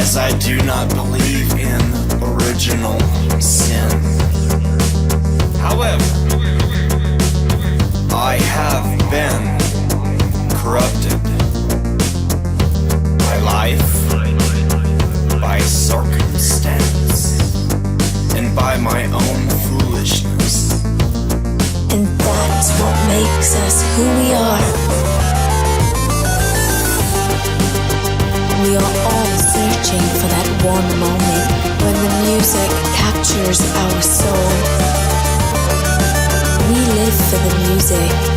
as I do not believe in original sin. However, I have been corrupted by life, by circumstance, and by my own foolishness. And that's what makes us who we are. We are all searching for that one moment when the music captures our soul. We live for the music.